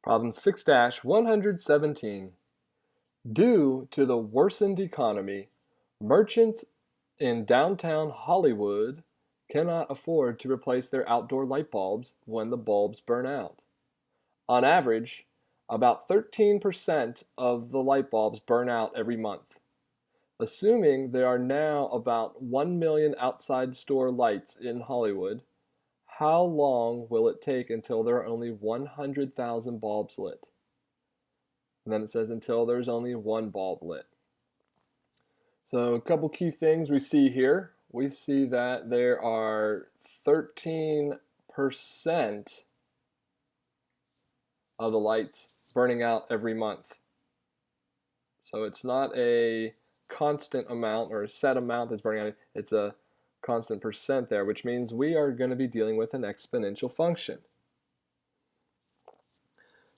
Problem 6-117. Due to the worsened economy, merchants in downtown Hollywood cannot afford to replace their outdoor light bulbs when the bulbs burn out. On average, about 13% of the light bulbs burn out every month. Assuming there are now about 1 million outside store lights in Hollywood, how long will it take until there are only 100,000 bulbs lit? And then it says until there's only one bulb lit. So a couple key things we see here. We see that there are 13% of the lights burning out every month. So it's not a constant amount or a set amount that's burning out. It's a constant percent there, which means we are going to be dealing with an exponential function.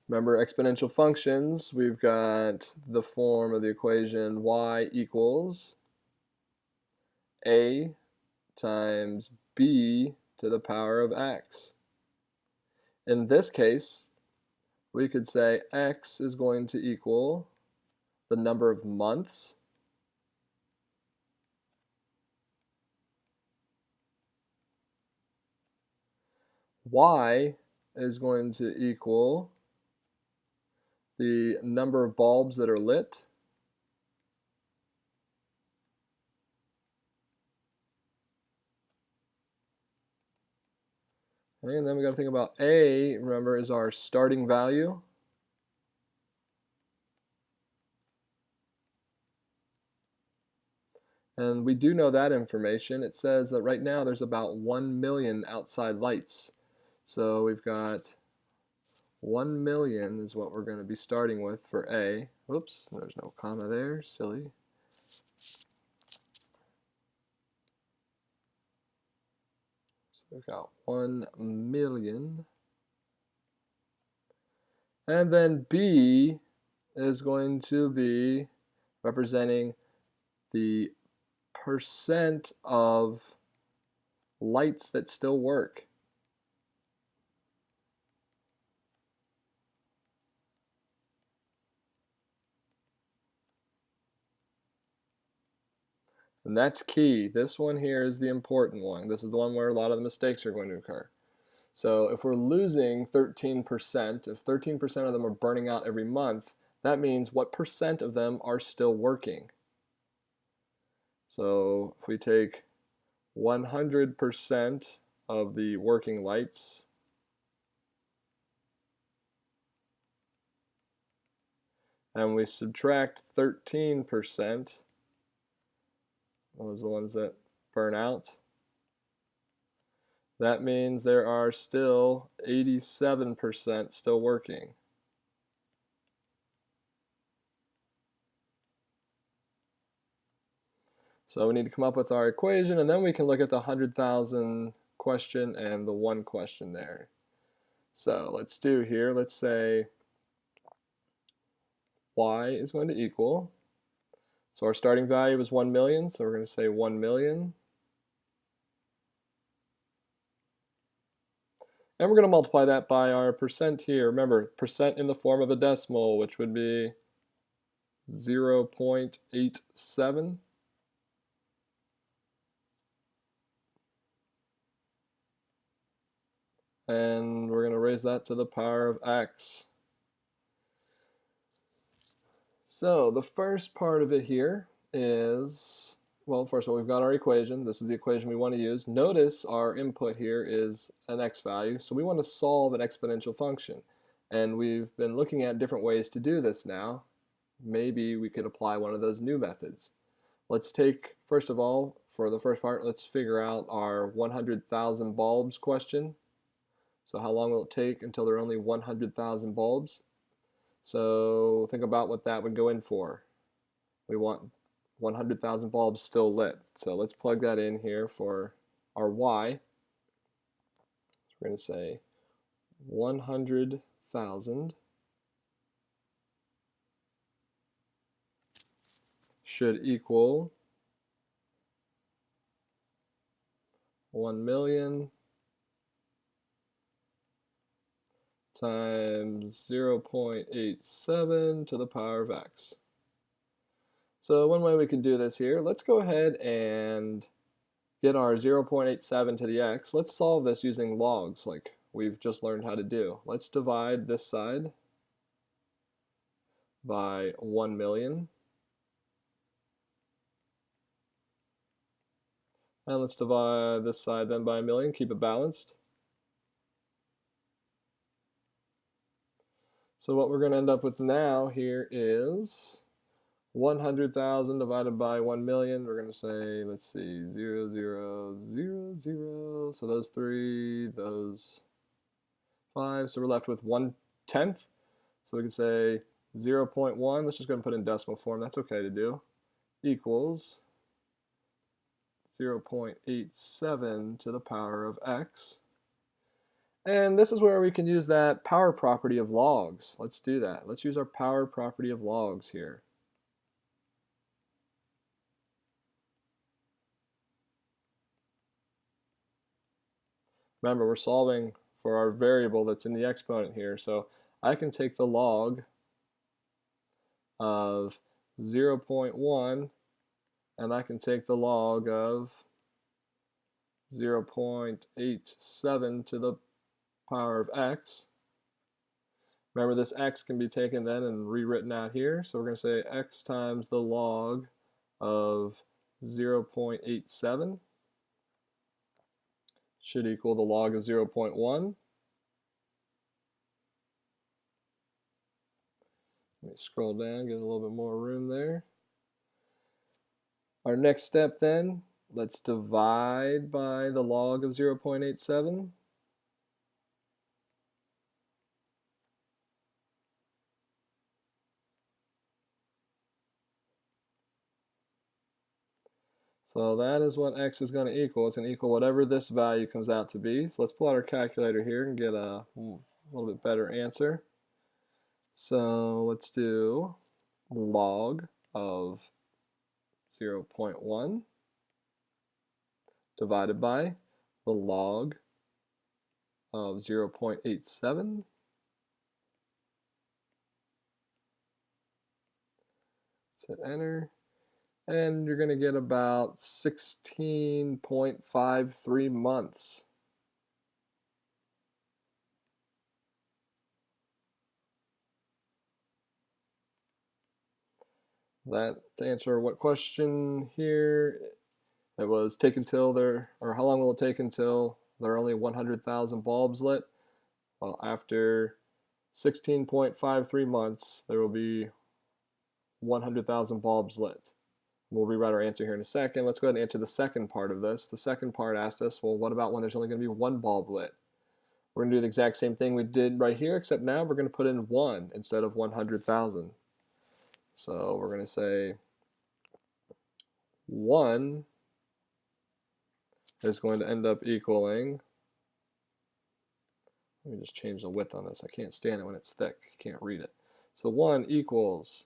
Remember exponential functions, we've got the form of the equation y equals a times b to the power of x. In this case, we could say x is going to equal the number of months y is going to equal the number of bulbs that are lit, and then we got to think about a, remember, is our starting value. And we do know that information. It says that right now there's about 1 million outside lights. So we've got 1 million is what we're going to be starting with for A. Oops, there's no comma there, silly. So we've got 1 million. And then B is going to be representing the percent of lights that still work. And that's key. This one here is the important one. This is the one where a lot of the mistakes are going to occur. So if we're losing 13%, if 13% of them are burning out every month, that means what percent of them are still working? So if we take 100% of the working lights and we subtract 13%, those are the ones that burn out, that means there are still 87% still working. So we need to come up with our equation, and then we can look at the 100,000 question and the one question there. So let's do here, let's say y is going to equal, so our starting value is 1 million, so we're going to say 1 million. And we're going to multiply that by our percent here. Remember, percent in the form of a decimal, which would be 0.87. And we're going to raise that to the power of x. So the first part of it here is, well, first of all, we've got our equation. This is the equation we want to use. Notice our input here is an x value, so we want to solve an exponential function. And we've been looking at different ways to do this now. Maybe we could apply one of those new methods. Let's take, first of all, for the first part, let's figure out our 100,000 bulbs question. So how long will it take until there are only 100,000 bulbs? So think about what that would go in for. We want 100,000 bulbs still lit. So let's plug that in here for our y. So we're going to say 100,000 should equal 1 million times 0.87 to the power of x. So one way we can do this here, let's go ahead and get our 0.87 to the x. Let's solve this using logs like we've just learned how to do. Let's divide this side by 1 million. And let's divide this side then by a million, keep it balanced. So what we're going to end up with now here is 100,000 divided by 1 million. We're going to say, let's see, 0, 0, 0, 0. So those 3, those 5. So we're left with 1/10. So we can say 0.1. Let's just go ahead and put it in decimal form. That's okay to do. Equals 0.87 to the power of x. And this is where we can use that power property of logs. Let's do that. Let's use our power property of logs here. Remember, we're solving for our variable that's in the exponent here. So I can take the log of 0.1 and I can take the log of 0.87 to the power of x. Remember, this x can be taken then and rewritten out here. So we're going to say x times the log of 0.87 should equal the log of 0.1. Let me scroll down, get a little bit more room there. Our next step then, let's divide by the log of 0.87. So that is what x is going to equal. It's going to equal whatever this value comes out to be. So let's pull out our calculator here and get a little bit better answer. So let's do log of 0.1 divided by the log of 0.87. Let's hit enter. And you're going to get about 16.53 months. That to answer what question here, it was take until there, or how long will it take until there are only 100,000 bulbs lit? Well, after 16.53 months, there will be 100,000 bulbs lit. We'll rewrite our answer here in a second. Let's go ahead and answer the second part of this. The second part asked us, well, what about when there's only going to be one bulb lit? We're going to do the exact same thing we did right here, except now we're going to put in 1 instead of 100,000. So we're going to say 1 is going to end up equaling, let me just change the width on this. I can't stand it when it's thick. You can't read it. So 1 equals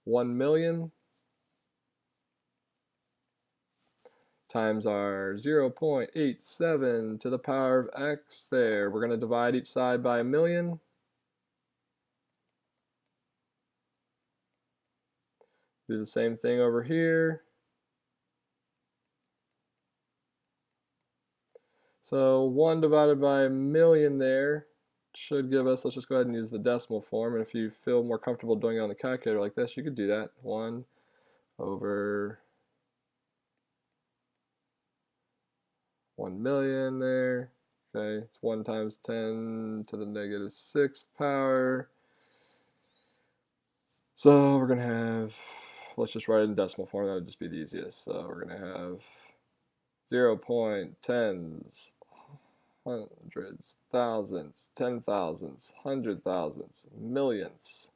1 million times our 0.87 to the power of x there. We're going to divide each side by a million. Do the same thing over here. So 1 divided by a million there should give us, let's just go ahead and use the decimal form, and if you feel more comfortable doing it on the calculator like this, you could do that. 1 over 1 million there. Okay, it's 1 times 10 to the negative 6th power. So we're going to have, let's just write it in decimal form, that would just be the easiest. So we're going to have 0.10s, hundreds, thousands, 10,000s, 100,000s, millions.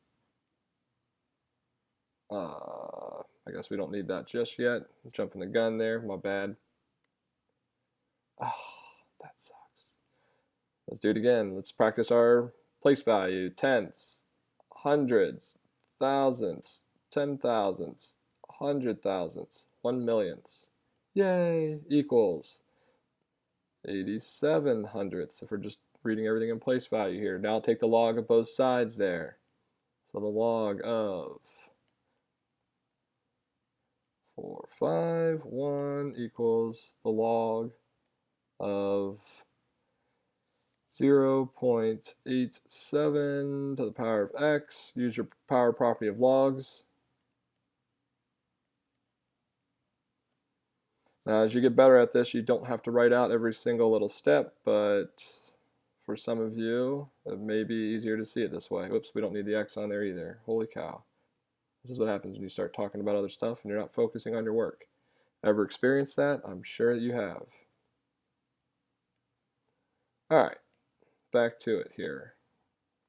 I guess we don't need that just yet. I'm jumping the gun there, my bad. Oh, that sucks. Let's do it again. Let's practice our place value. Tenths, hundreds, thousands, 10,000s, 100,000s, 1 millionths. Yay! Equals 87 hundredths if we're just reading everything in place value here. Now I'll take the log of both sides there. So the log of 451 equals the log of 0.87 to the power of x. Use your power property of logs. Now, as you get better at this, you don't have to write out every single little step, but for some of you, it may be easier to see it this way. Oops, we don't need the x on there either. Holy cow. This is what happens when you start talking about other stuff and you're not focusing on your work. Ever experienced that? I'm sure that you have. Alright, back to it here.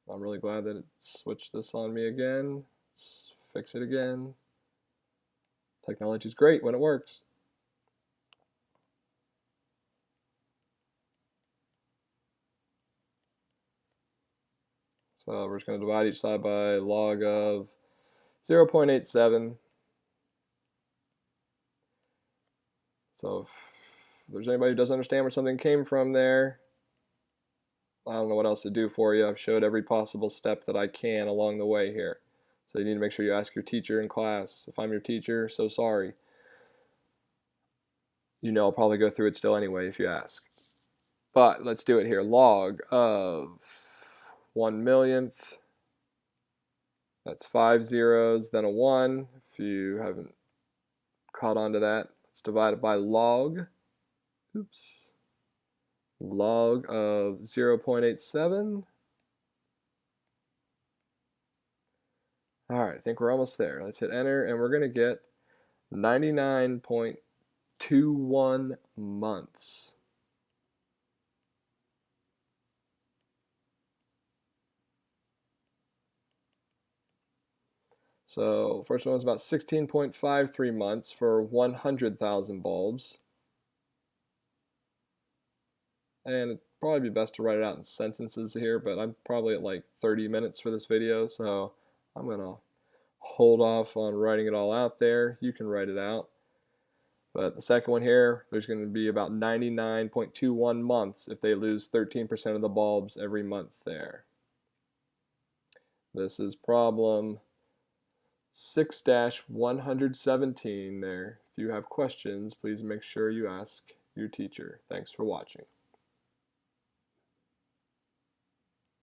I'm really glad that it switched this on me again. Let's fix it again. Technology's great when it works. So we're just going to divide each side by log of 0.87. So if there's anybody who doesn't understand where something came from there, I don't know what else to do for you. I've showed every possible step that I can along the way here. So you need to make sure you ask your teacher in class. If I'm your teacher, so sorry. You know I'll probably go through it still anyway if you ask. But let's do it here. Log of 1/millionth. That's 5 zeros, then a 1. If you haven't caught on to that, let's divide it by log. Oops. Log of 0.87. Alright, I think we're almost there. Let's hit enter, and we're going to get 99.21 months. So first one was about 16.53 months for 100,000 bulbs. And it'd probably be best to write it out in sentences here, but I'm probably at like 30 minutes for this video, so I'm going to hold off on writing it all out there. You can write it out. But the second one here, there's going to be about 99.21 months if they lose 13% of the bulbs every month there. This is problem 6-117 there. If you have questions, please make sure you ask your teacher. Thanks for watching.